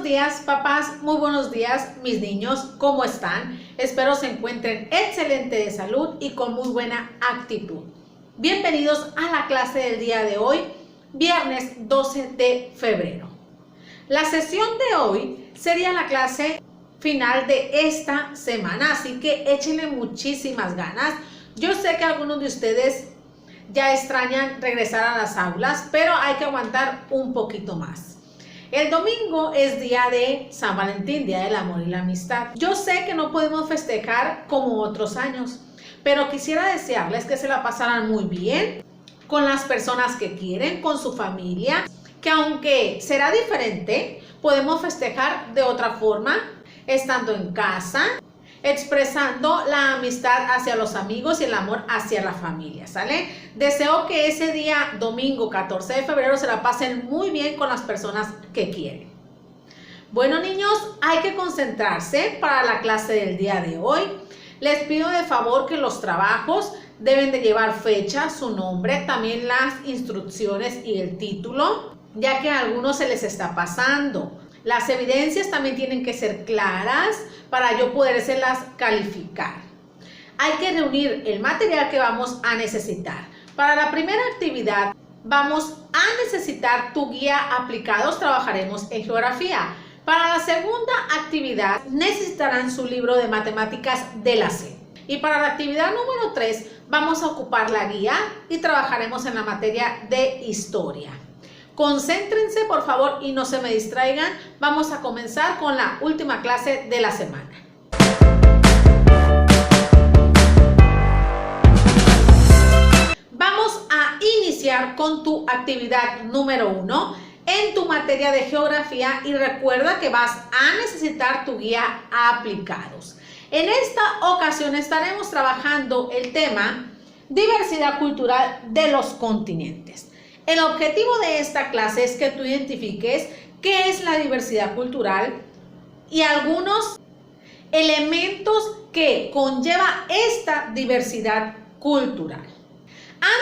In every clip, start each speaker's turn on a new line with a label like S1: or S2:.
S1: días, papás, muy buenos días, mis niños, ¿cómo están? Espero se encuentren excelente de salud y con muy buena actitud. Bienvenidos a la clase del día de hoy, viernes 12 de febrero. La sesión de hoy sería la clase final de esta semana, así que échenle muchísimas ganas. Yo sé que algunos de ustedes ya extrañan regresar a las aulas, pero hay que aguantar un poquito más. El domingo es día de San Valentín, día del amor y la amistad. Yo sé que no podemos festejar como otros años, pero quisiera desearles que se la pasaran muy bien con las personas que quieren, con su familia, que aunque será diferente, podemos festejar de otra forma, estando en casa, expresando la amistad hacia los amigos y el amor hacia la familia, ¿sale? Deseo que ese día, domingo 14 de febrero, se la pasen muy bien con las personas que quieren. Bueno, niños, hay que concentrarse para la clase del día de hoy. Les pido de favor que los trabajos deben de llevar fecha, su nombre, también las instrucciones y el título, ya que a algunos se les está pasando. Las evidencias también tienen que ser claras para yo podérselas calificar. Hay que reunir el material que vamos a necesitar. Para la primera actividad vamos a necesitar tu guía aplicados, trabajaremos en geografía. Para la segunda actividad necesitarán su libro de matemáticas de la SEP. Y para la actividad número 3 vamos a ocupar la guía y trabajaremos en la materia de historia. Concéntrense, por favor, y no se me distraigan. Vamos a comenzar con la última clase de la semana. Vamos a iniciar con tu actividad número 1 en tu materia de geografía y recuerda que vas a necesitar tu guía aplicados. En esta ocasión estaremos trabajando el tema diversidad cultural de los continentes. El objetivo de esta clase es que tú identifiques qué es la diversidad cultural y algunos elementos que conlleva esta diversidad cultural.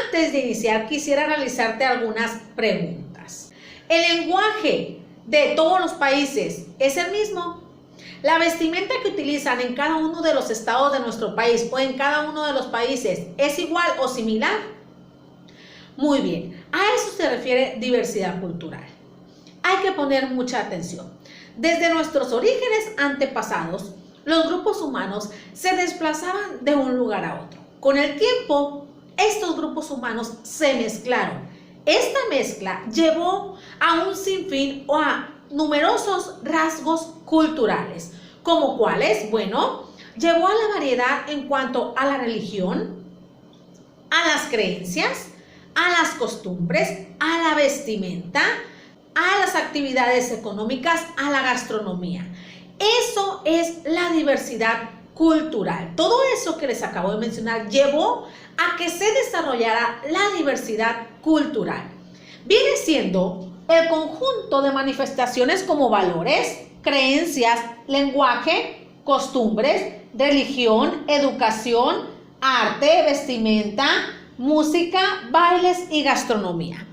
S1: Antes de iniciar, quisiera realizarte algunas preguntas. ¿El lenguaje de todos los países es el mismo? ¿La vestimenta que utilizan en cada uno de los estados de nuestro país o en cada uno de los países es igual o similar? Muy bien, a eso se refiere diversidad cultural. Hay que poner mucha atención. Desde nuestros orígenes antepasados, los grupos humanos se desplazaban de un lugar a otro. Con el tiempo, estos grupos humanos se mezclaron. Esta mezcla llevó a un sinfín o a numerosos rasgos culturales. ¿Como cuáles? Bueno, llevó a la variedad en cuanto a la religión, a las creencias, a las costumbres, a la vestimenta, a las actividades económicas, a la gastronomía. Eso es la diversidad cultural. Todo eso que les acabo de mencionar llevó a que se desarrollara la diversidad cultural. Viene siendo el conjunto de manifestaciones como valores, creencias, lenguaje, costumbres, religión, educación, arte, vestimenta, música, bailes y gastronomía.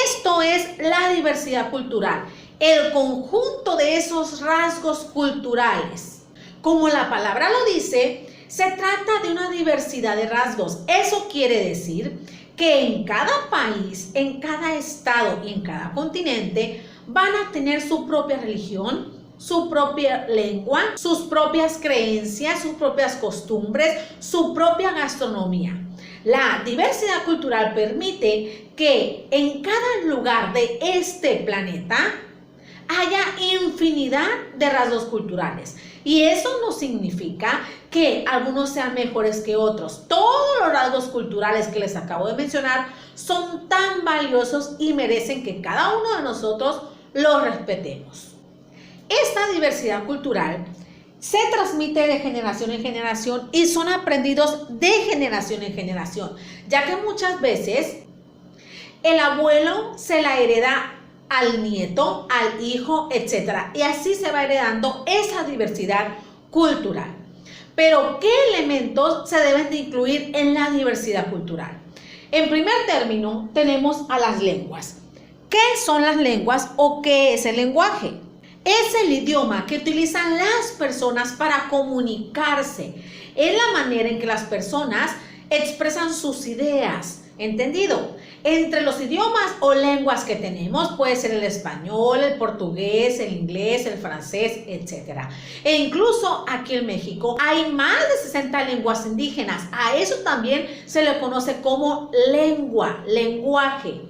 S1: Esto es la diversidad cultural, el conjunto de esos rasgos culturales. Como la palabra lo dice, se trata de una diversidad de rasgos. Eso quiere decir que en cada país, en cada estado y en cada continente van a tener su propia religión, su propia lengua, sus propias creencias, sus propias costumbres, su propia gastronomía. La diversidad cultural permite que en cada lugar de este planeta haya infinidad de rasgos culturales. Y eso no significa que algunos sean mejores que otros. Todos los rasgos culturales que les acabo de mencionar son tan valiosos y merecen que cada uno de nosotros los respetemos. Esta diversidad cultural se transmite de generación en generación y son aprendidos de generación en generación, ya que muchas veces el abuelo se la hereda al nieto, al hijo, etc. Y así se va heredando esa diversidad cultural. Pero, ¿qué elementos se deben de incluir en la diversidad cultural? En primer término, tenemos a las lenguas. ¿Qué son las lenguas o qué es el lenguaje? Es el idioma que utilizan las personas para comunicarse. Es la manera en que las personas expresan sus ideas. ¿Entendido? Entre los idiomas o lenguas que tenemos puede ser el español, el portugués, el inglés, el francés, etc. E incluso aquí en México hay más de 60 lenguas indígenas. A eso también se le conoce como lengua, lenguaje.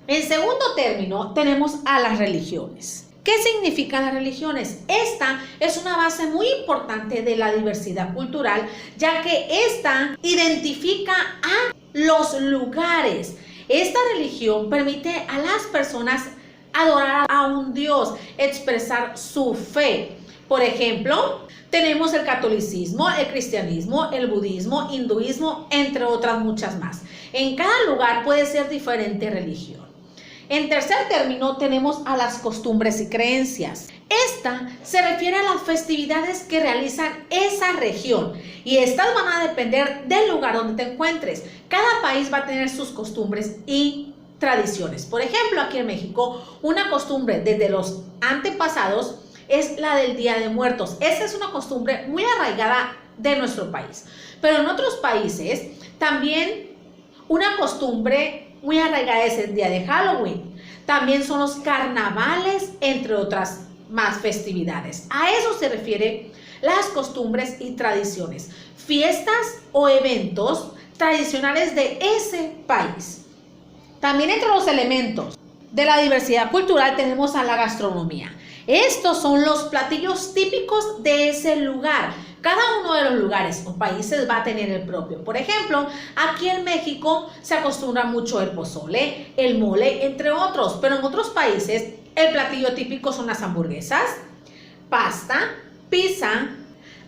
S1: En segundo término tenemos a las religiones. ¿Qué significan las religiones? Esta es una base muy importante de la diversidad cultural, ya que esta identifica a los lugares. Esta religión permite a las personas adorar a un Dios, expresar su fe. Por ejemplo, tenemos el catolicismo, el cristianismo, el budismo, hinduismo, entre otras muchas más. En cada lugar puede ser diferente religión. En tercer término tenemos a las costumbres y creencias. Esta se refiere a las festividades que realizan esa región y estas van a depender del lugar donde te encuentres. Cada país va a tener sus costumbres y tradiciones. Por ejemplo, aquí en México, una costumbre desde los antepasados es la del Día de Muertos. Esta es una costumbre muy arraigada de nuestro país. Pero en otros países también una costumbre muy arraigada es el día de Halloween. También son los carnavales, entre otras más festividades. A eso se refiere las costumbres y tradiciones, fiestas o eventos tradicionales de ese país. También entre los elementos de la diversidad cultural tenemos a la gastronomía. Estos son los platillos típicos de ese lugar. Cada uno de los lugares o países va a tener el propio. Por ejemplo, aquí en México se acostumbra mucho el pozole, el mole, entre otros. Pero en otros países el platillo típico son las hamburguesas, pasta, pizza,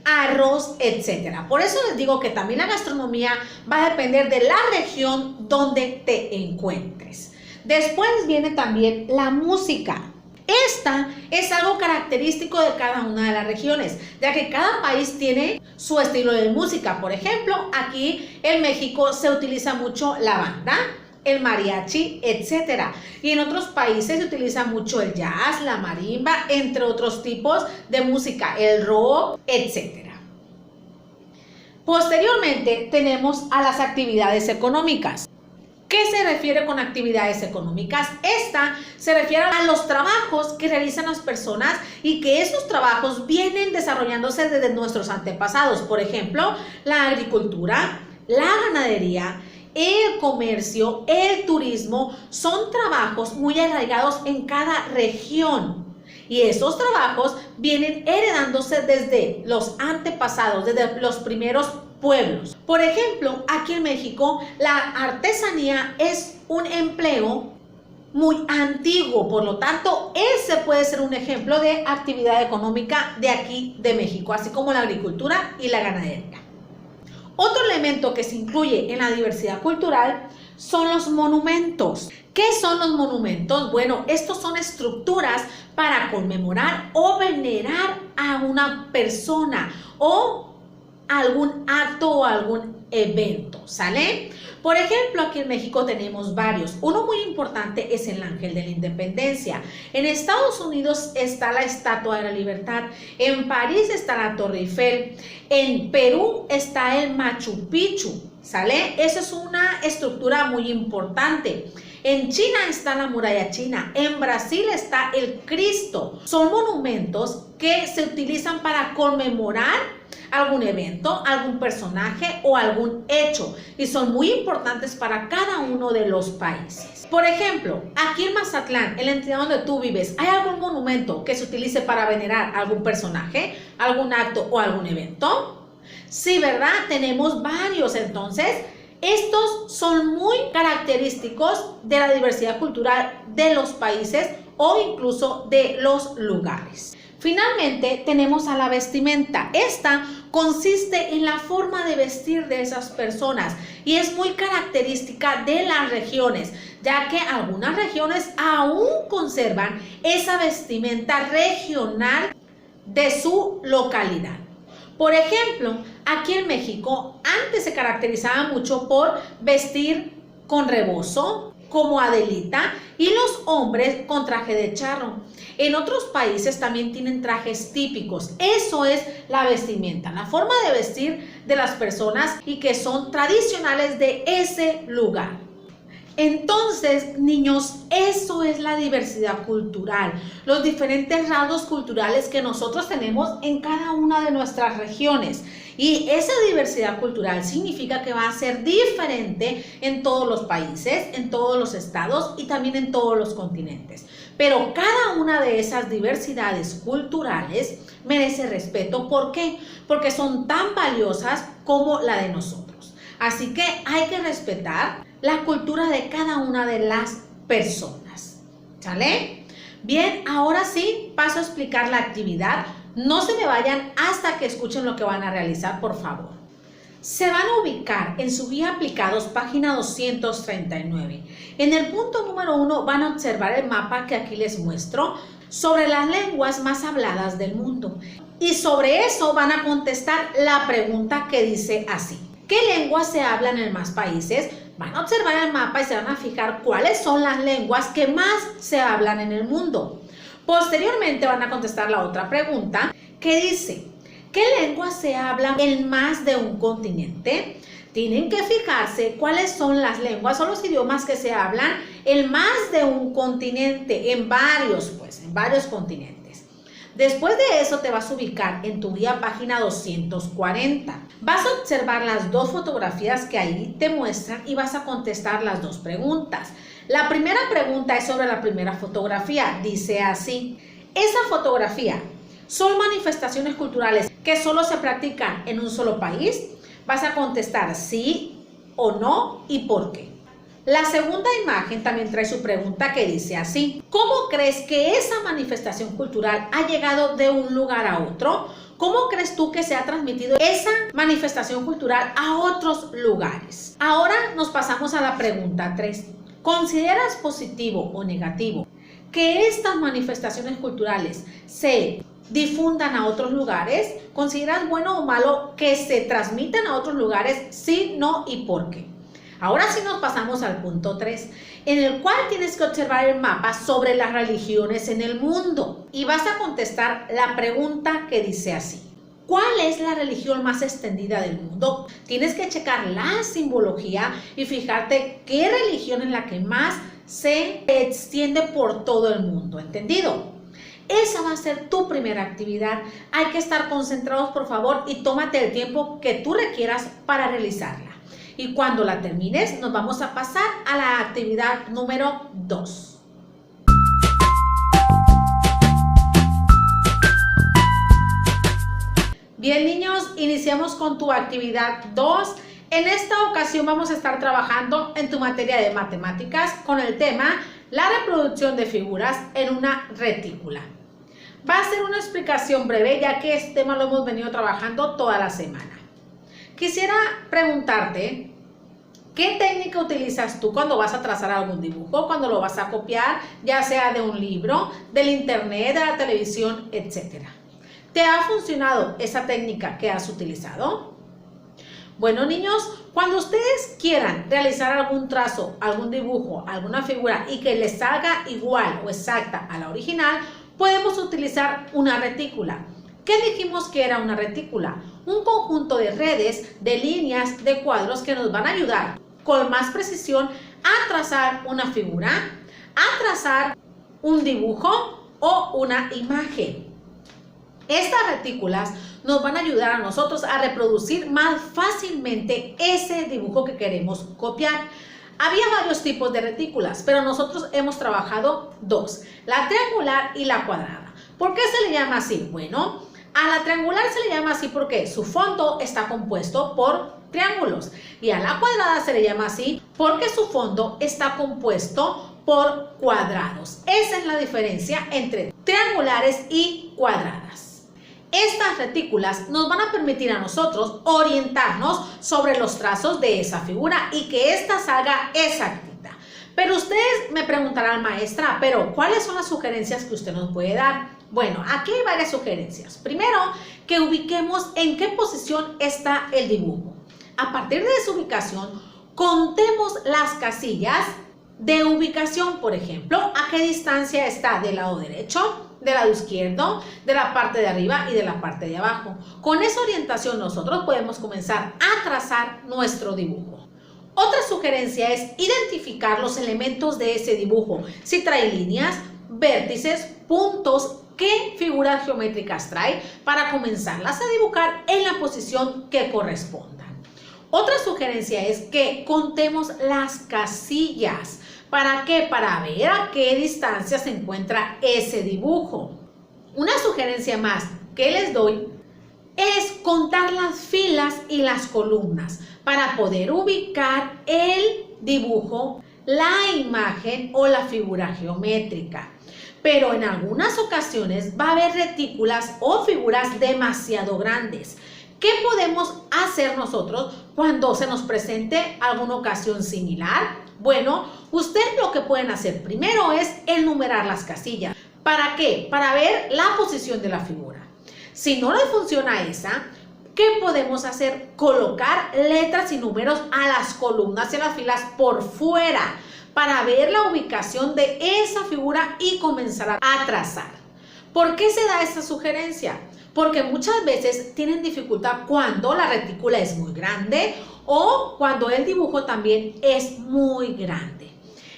S1: arroz, etc. Por eso les digo que también la gastronomía va a depender de la región donde te encuentres. Después viene también la música. Esta es algo característico de cada una de las regiones, ya que cada país tiene su estilo de música. Por ejemplo, aquí en México se utiliza mucho la banda, el mariachi, etc. Y en otros países se utiliza mucho el jazz, la marimba, entre otros tipos de música, el rock, etc. Posteriormente tenemos a las actividades económicas. ¿Qué se refiere con actividades económicas? Esta se refiere a los trabajos que realizan las personas y que esos trabajos vienen desarrollándose desde nuestros antepasados. Por ejemplo, la agricultura, la ganadería, el comercio, el turismo, son trabajos muy arraigados en cada región. Y esos trabajos vienen heredándose desde los antepasados, desde los primeros pueblos. Por ejemplo, aquí en México, la artesanía es un empleo muy antiguo, por lo tanto, ese puede ser un ejemplo de actividad económica de aquí de México, así como la agricultura y la ganadería. Otro elemento que se incluye en la diversidad cultural son los monumentos. ¿Qué son los monumentos? Bueno, estos son estructuras para conmemorar o venerar a una persona o algún acto o algún evento, ¿sale? Por ejemplo, aquí en México tenemos varios. Uno muy importante es el Ángel de la Independencia. En Estados Unidos está la Estatua de la Libertad. En París está la Torre Eiffel. En Perú está el Machu Picchu, ¿sale? Esa es una estructura muy importante. En China está la muralla china, en Brasil está el Cristo. Son monumentos que se utilizan para conmemorar algún evento, algún personaje o algún hecho y son muy importantes para cada uno de los países. Por ejemplo, aquí en Mazatlán, en la entidad donde tú vives, ¿hay algún monumento que se utilice para venerar algún personaje, algún acto o algún evento? Sí, ¿verdad? Tenemos varios. Entonces, estos son muy característicos de la diversidad cultural de los países o incluso de los lugares. Finalmente tenemos a la vestimenta. Esta consiste en la forma de vestir de esas personas y es muy característica de las regiones, ya que algunas regiones aún conservan esa vestimenta regional de su localidad. Por ejemplo, aquí en México antes se caracterizaba mucho por vestir con rebozo, como Adelita, y los hombres con traje de charro. En otros países también tienen trajes típicos. Eso es la vestimenta, la forma de vestir de las personas y que son tradicionales de ese lugar. Entonces, niños, eso es la diversidad cultural, los diferentes rasgos culturales que nosotros tenemos en cada una de nuestras regiones. Y esa diversidad cultural significa que va a ser diferente en todos los países, en todos los estados y también en todos los continentes. Pero cada una de esas diversidades culturales merece respeto. ¿Por qué? Porque son tan valiosas como la de nosotros. Así que hay que respetar la cultura de cada una de las personas. ¿Sale? Bien, ahora sí paso a explicar la actividad. No se me vayan hasta que escuchen lo que van a realizar, por favor. Se van a ubicar en su guía aplicados, página 239. En el punto número 1 van a observar el mapa que aquí les muestro sobre las lenguas más habladas del mundo. Y sobre eso van a contestar la pregunta que dice así: ¿qué lenguas se hablan en más países? Van a observar el mapa y se van a fijar cuáles son las lenguas que más se hablan en el mundo. Posteriormente van a contestar la otra pregunta que dice: ¿qué lenguas se hablan en más de un continente? Tienen que fijarse cuáles son las lenguas o los idiomas que se hablan en más de un continente, en varios continentes. Después de eso te vas a ubicar en tu guía página 240. Vas a observar las dos fotografías que ahí te muestran y vas a contestar las dos preguntas. La primera pregunta es sobre la primera fotografía. Dice así: ¿esa fotografía son manifestaciones culturales que solo se practican en un solo país? Vas a contestar sí o no y por qué. La segunda imagen también trae su pregunta que dice así: ¿cómo crees que esa manifestación cultural ha llegado de un lugar a otro? ¿Cómo crees tú que se ha transmitido esa manifestación cultural a otros lugares? Ahora nos pasamos a la pregunta 3. ¿Consideras positivo o negativo que estas manifestaciones culturales se difundan a otros lugares? ¿Consideras bueno o malo que se transmitan a otros lugares? Sí, no y por qué. Ahora sí nos pasamos al punto 3, en el cual tienes que observar el mapa sobre las religiones en el mundo y vas a contestar la pregunta que dice así: ¿cuál es la religión más extendida del mundo? Tienes que checar la simbología y fijarte qué religión es la que más se extiende por todo el mundo. ¿Entendido? Esa va a ser tu primera actividad. Hay que estar concentrados, por favor, y tómate el tiempo que tú requieras para realizarla. Y cuando la termines, nos vamos a pasar a la actividad número 2. Bien, niños, iniciamos con tu actividad 2. En esta ocasión vamos a estar trabajando en tu materia de matemáticas con el tema la reproducción de figuras en una retícula. Va a ser una explicación breve, ya que este tema lo hemos venido trabajando toda la semana. Quisiera preguntarte, ¿qué técnica utilizas tú cuando vas a trazar algún dibujo, cuando lo vas a copiar, ya sea de un libro, del internet, de la televisión, etcétera? ¿Te ha funcionado esa técnica que has utilizado? Bueno, niños, cuando ustedes quieran realizar algún trazo, algún dibujo, alguna figura y que les salga igual o exacta a la original, podemos utilizar una retícula. ¿Qué dijimos que era una retícula? Un conjunto de redes, de líneas, de cuadros que nos van a ayudar con más precisión a trazar una figura, a trazar un dibujo o una imagen. Estas retículas nos van a ayudar a nosotros a reproducir más fácilmente ese dibujo que queremos copiar. Había varios tipos de retículas, pero nosotros hemos trabajado dos, la triangular y la cuadrada. ¿Por qué se le llama así? Bueno, a la triangular se le llama así porque su fondo está compuesto por triángulos y a la cuadrada se le llama así porque su fondo está compuesto por cuadrados. Esa es la diferencia entre triangulares y cuadradas. Estas retículas nos van a permitir a nosotros orientarnos sobre los trazos de esa figura y que ésta salga exactita. Pero ustedes me preguntarán, maestra, pero ¿cuáles son las sugerencias que usted nos puede dar? Bueno, aquí hay varias sugerencias. Primero, que ubiquemos en qué posición está el dibujo. A partir de esa ubicación, contemos las casillas de ubicación, por ejemplo, a qué distancia está del lado derecho, del lado izquierdo, de la parte de arriba y de la parte de abajo. Con esa orientación nosotros podemos comenzar a trazar nuestro dibujo. Otra sugerencia es identificar los elementos de ese dibujo, si trae líneas, vértices, puntos, qué figuras geométricas trae para comenzarlas a dibujar en la posición que correspondan. Otra sugerencia es que contemos las casillas. ¿Para qué? Para ver a qué distancia se encuentra ese dibujo. Una sugerencia más que les doy es contar las filas y las columnas para poder ubicar el dibujo, la imagen o la figura geométrica. Pero en algunas ocasiones va a haber retículas o figuras demasiado grandes. ¿Qué podemos hacer nosotros cuando se nos presente alguna ocasión similar? Bueno, ustedes lo que pueden hacer primero es enumerar las casillas. ¿Para qué? Para ver la posición de la figura. Si no le funciona esa, ¿qué podemos hacer? Colocar letras y números a las columnas y a las filas por fuera para ver la ubicación de esa figura y comenzar a trazar. ¿Por qué se da esta sugerencia? Porque muchas veces tienen dificultad cuando la retícula es muy grande o cuando el dibujo también es muy grande.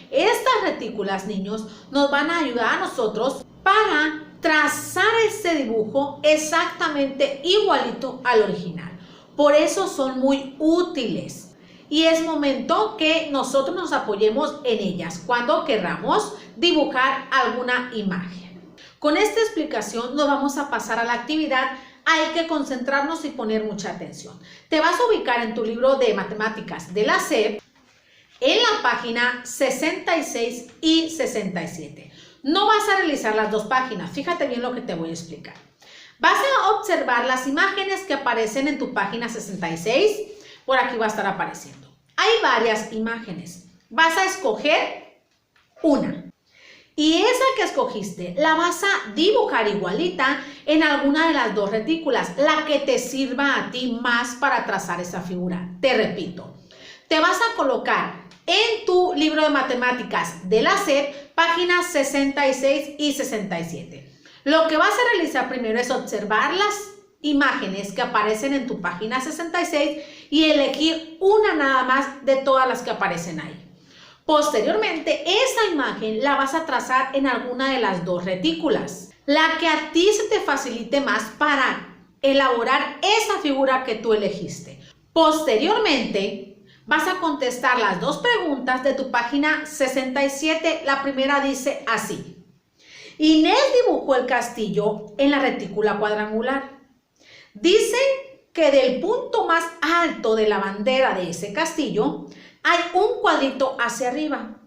S1: Estas retículas, niños, nos van a ayudar a nosotros para trazar ese dibujo exactamente igualito al original. Por eso son muy útiles y es momento que nosotros nos apoyemos en ellas cuando querramos dibujar alguna imagen. Con esta explicación nos vamos a pasar a la actividad. Hay que concentrarnos y poner mucha atención. Te vas a ubicar en tu libro de matemáticas de la SEP en la página 66 y 67. No vas a realizar las dos páginas, fíjate bien lo que te voy a explicar. Vas a observar las imágenes que aparecen en tu página 66, por aquí va a estar apareciendo. Hay varias imágenes, vas a escoger una. Y esa que escogiste la vas a dibujar igualita en alguna de las dos retículas, la que te sirva a ti más para trazar esa figura. Te repito, te vas a colocar en tu libro de matemáticas de la SEP, páginas 66 y 67. Lo que vas a realizar primero es observar las imágenes que aparecen en tu página 66 y elegir una nada más de todas las que aparecen ahí. Posteriormente, esa imagen la vas a trazar en alguna de las dos retículas, la que a ti se te facilite más para elaborar esa figura que tú elegiste. Posteriormente, vas a contestar las dos preguntas de tu página 67. La primera dice así: Inés dibujó el castillo en la retícula cuadrangular. Dice que del punto más alto de la bandera de ese castillo hay un cuadrito hacia arriba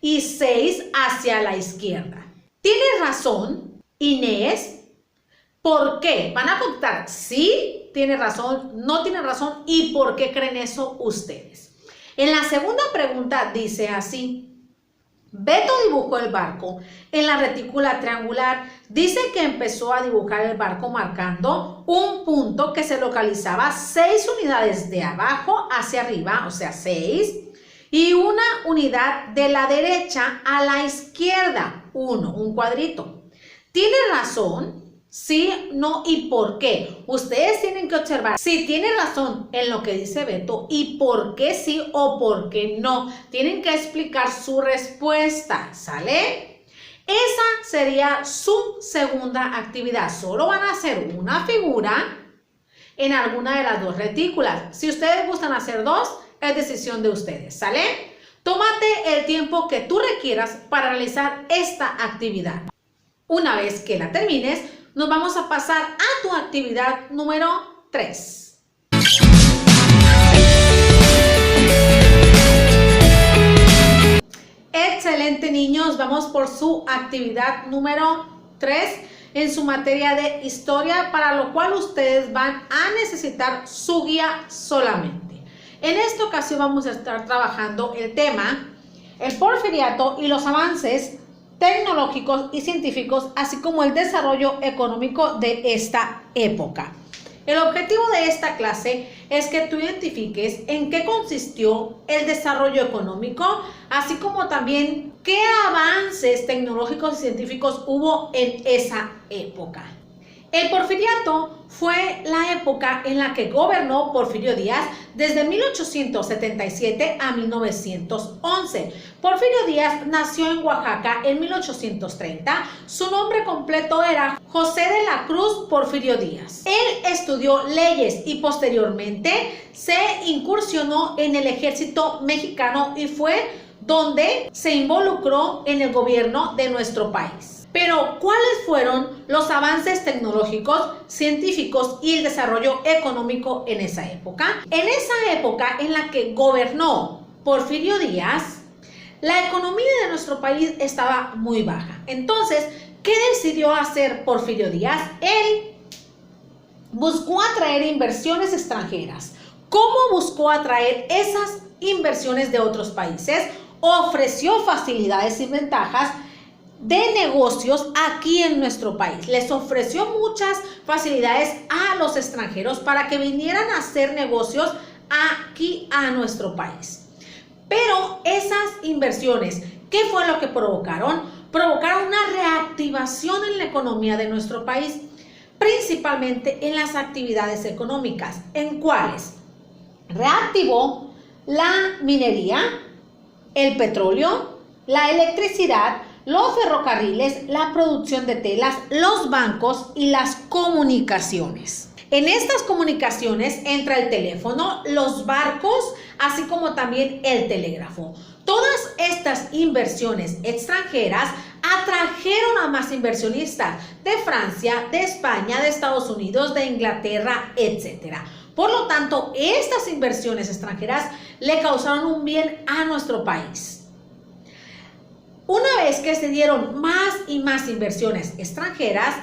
S1: y 6 hacia la izquierda. ¿Tienes razón, Inés? ¿Por qué? Van a contar sí, tiene razón, no tiene razón y por qué creen eso ustedes. En la segunda pregunta dice así: Beto dibujó el barco en la retícula triangular. Dice que empezó a dibujar el barco marcando un punto que se localizaba 6 unidades de abajo hacia arriba, o sea 6, y una unidad de la derecha a la izquierda, 1, un cuadrito. ¿Tiene razón? Sí, no y por qué. Ustedes tienen que observar si tiene razón en lo que dice Beto y por qué sí o por qué no. Tienen que explicar su respuesta, ¿sale? Esa sería su segunda actividad. Solo van a hacer una figura en alguna de las dos retículas. Si ustedes gustan hacer dos, es decisión de ustedes, ¿sale? Tómate el tiempo que tú requieras para realizar esta actividad. Una vez que la termines, nos vamos a pasar a tu actividad número 3. Excelente, niños. Vamos por su actividad número 3 en su materia de historia, para lo cual ustedes van a necesitar su guía solamente. En esta ocasión vamos a estar trabajando el tema, el porfiriato y los avances tecnológicos y científicos, así como el desarrollo económico de esta época. El objetivo de esta clase es que tú identifiques en qué consistió el desarrollo económico, así como también qué avances tecnológicos y científicos hubo en esa época. El porfiriato fue la época en la que gobernó Porfirio Díaz desde 1877 a 1911. Porfirio Díaz nació en Oaxaca en 1830. Su nombre completo era José de la Cruz Porfirio Díaz. Él estudió leyes y posteriormente se incursionó en el ejército mexicano y fue donde se involucró en el gobierno de nuestro país. Pero, ¿cuáles fueron los avances tecnológicos, científicos y el desarrollo económico en esa época? En esa época en la que gobernó Porfirio Díaz, la economía de nuestro país estaba muy baja. Entonces, ¿qué decidió hacer Porfirio Díaz? Él buscó atraer inversiones extranjeras. ¿Cómo buscó atraer esas inversiones de otros países? Ofreció facilidades y ventajas de negocios aquí en nuestro país. Les ofreció muchas facilidades a los extranjeros para que vinieran a hacer negocios aquí a nuestro país. Pero esas inversiones, ¿qué fue lo que provocaron? Provocaron una reactivación en la economía de nuestro país, principalmente en las actividades económicas. ¿En cuáles? Reactivó la minería, el petróleo, la electricidad, los ferrocarriles, la producción de telas, los bancos y las comunicaciones. En estas comunicaciones entra el teléfono, los barcos, así como también el telégrafo. Todas estas inversiones extranjeras atrajeron a más inversionistas de Francia, de España, de Estados Unidos, de Inglaterra, etc. Por lo tanto, estas inversiones extranjeras le causaron un bien a nuestro país. Una vez que se dieron más y más inversiones extranjeras,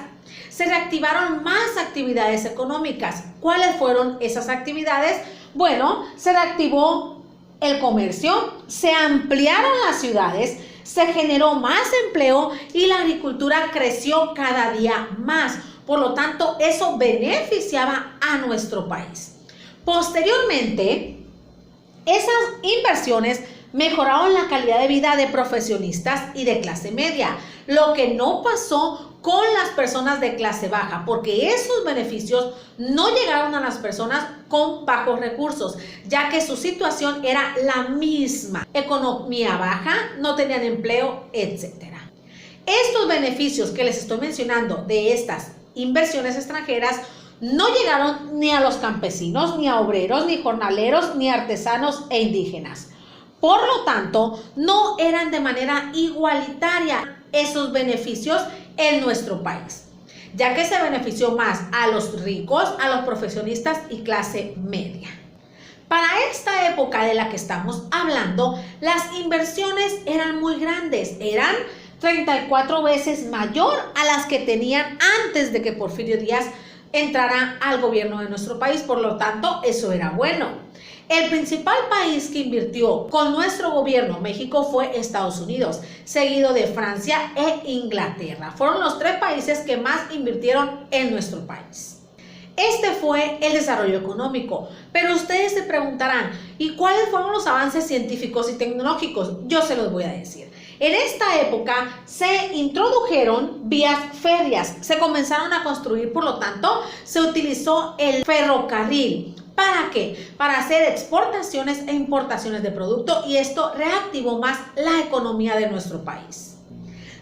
S1: se reactivaron más actividades económicas. ¿Cuáles fueron esas actividades? Bueno, se reactivó el comercio, se ampliaron las ciudades, se generó más empleo y la agricultura creció cada día más. Por lo tanto, eso beneficiaba a nuestro país. Posteriormente, esas inversiones mejoraron la calidad de vida de profesionistas y de clase media, lo que no pasó con las personas de clase baja, porque esos beneficios no llegaron a las personas con bajos recursos, ya que su situación era la misma: economía baja, no tenían empleo, etc. Estos beneficios que les estoy mencionando de estas inversiones extranjeras no llegaron ni a los campesinos, ni a obreros, ni jornaleros, ni artesanos e indígenas. Por lo tanto, no eran de manera igualitaria esos beneficios en nuestro país, ya que se benefició más a los ricos, a los profesionistas y clase media. Para esta época de la que estamos hablando, las inversiones eran muy grandes, eran 34 veces mayor a las que tenían antes de que Porfirio Díaz entrara al gobierno de nuestro país. Por lo tanto, eso era bueno. El principal país que invirtió con nuestro gobierno, México, fue Estados Unidos, seguido de Francia e Inglaterra. Fueron los 3 países que más invirtieron en nuestro país. Este fue el desarrollo económico, pero ustedes se preguntarán, ¿y cuáles fueron los avances científicos y tecnológicos? Yo se los voy a decir. En esta época se introdujeron vías férreas, se comenzaron a construir, por lo tanto, se utilizó el ferrocarril. ¿Para qué? Para hacer exportaciones e importaciones de producto, y esto reactivó más la economía de nuestro país.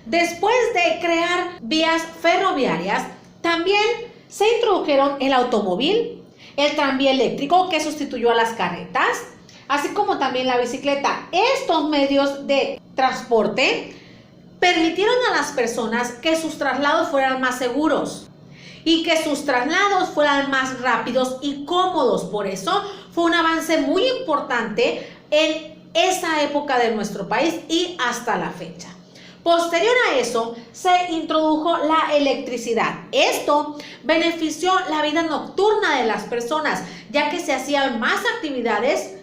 S1: Después de crear vías ferroviarias, también se introdujeron el automóvil, el tranvía eléctrico que sustituyó a las carretas, así como también la bicicleta. Estos medios de transporte permitieron a las personas que sus traslados fueran más seguros y que sus traslados fueran más rápidos y cómodos. Por eso fue un avance muy importante en esa época de nuestro país y hasta la fecha. Posterior a eso, se introdujo la electricidad. Esto benefició la vida nocturna de las personas, ya que se hacían más actividades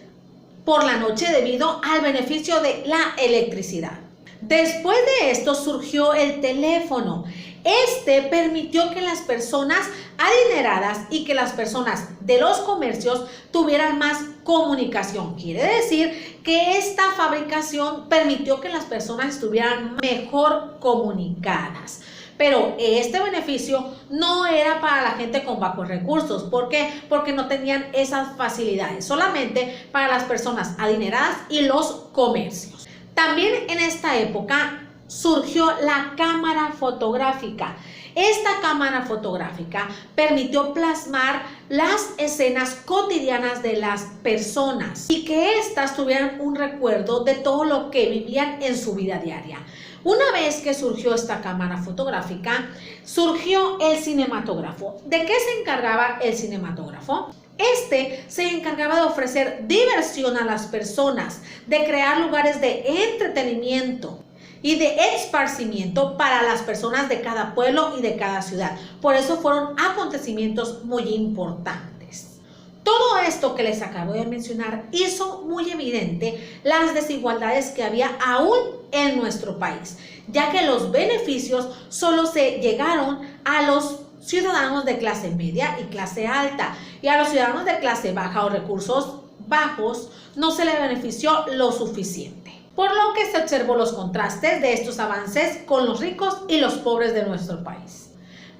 S1: por la noche debido al beneficio de la electricidad. Después de esto surgió el teléfono. Este permitió que las personas adineradas y que las personas de los comercios tuvieran más comunicación. Quiere decir que esta fabricación permitió que las personas estuvieran mejor comunicadas. Pero este beneficio no era para la gente con bajos recursos. ¿Por qué? Porque no tenían esas facilidades. Solamente para las personas adineradas y los comercios. También en esta época surgió la cámara fotográfica. Esta cámara fotográfica permitió plasmar las escenas cotidianas de las personas y que éstas tuvieran un recuerdo de todo lo que vivían en su vida diaria. Una vez que surgió esta cámara fotográfica, surgió el cinematógrafo. ¿De qué se encargaba el cinematógrafo? Este se encargaba de ofrecer diversión a las personas, de crear lugares de entretenimiento y de esparcimiento para las personas de cada pueblo y de cada ciudad. Por eso fueron acontecimientos muy importantes. Todo esto que les acabo de mencionar hizo muy evidente las desigualdades que había aún en nuestro país, ya que los beneficios solo se llegaron a los ciudadanos de clase media y clase alta, y a los ciudadanos de clase baja o recursos bajos no se les benefició lo suficiente. Por lo que se observó los contrastes de estos avances con los ricos y los pobres de nuestro país.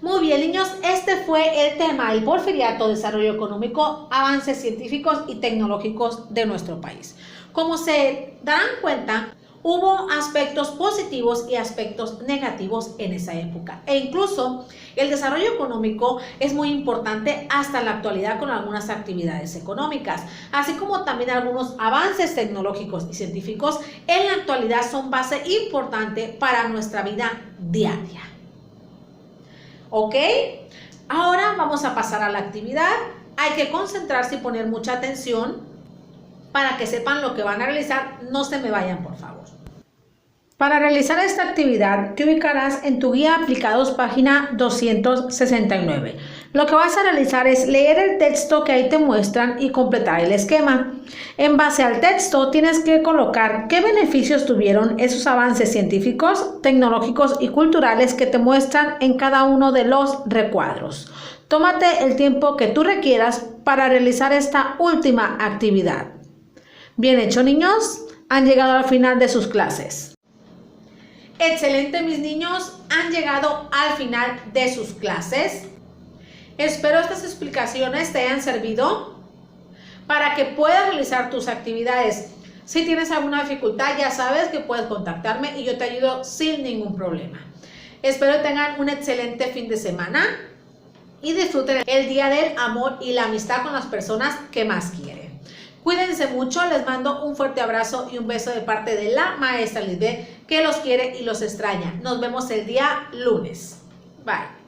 S1: Muy bien, niños, este fue el tema: el porfiriato, desarrollo económico, avances científicos y tecnológicos de nuestro país. Como se darán cuenta, hubo aspectos positivos y aspectos negativos en esa época, e incluso el desarrollo económico es muy importante hasta la actualidad con algunas actividades económicas, así como también algunos avances tecnológicos y científicos en la actualidad son base importante para nuestra vida diaria. ¿Ok? Ahora vamos a pasar a la actividad. Hay que concentrarse y poner mucha atención para que sepan lo que van a realizar. No se me vayan, por favor. Para realizar esta actividad, te ubicarás en tu guía aplicados página 269. Lo que vas a realizar es leer el texto que ahí te muestran y completar el esquema. En base al texto tienes que colocar qué beneficios tuvieron esos avances científicos, tecnológicos y culturales que te muestran en cada uno de los recuadros. Tómate el tiempo que tú requieras para realizar esta última actividad. Bien hecho, niños. Han llegado al final de sus clases. Excelente, mis niños, han llegado al final de sus clases. Espero estas explicaciones te hayan servido para que puedas realizar tus actividades. Si tienes alguna dificultad, ya sabes que puedes contactarme y yo te ayudo sin ningún problema. Espero tengan un excelente fin de semana y disfruten el día del amor y la amistad con las personas que más quieren. Cuídense mucho, les mando un fuerte abrazo y un beso de parte de la maestra Lisbeth, que los quiere y los extraña. Nos vemos el día lunes. Bye.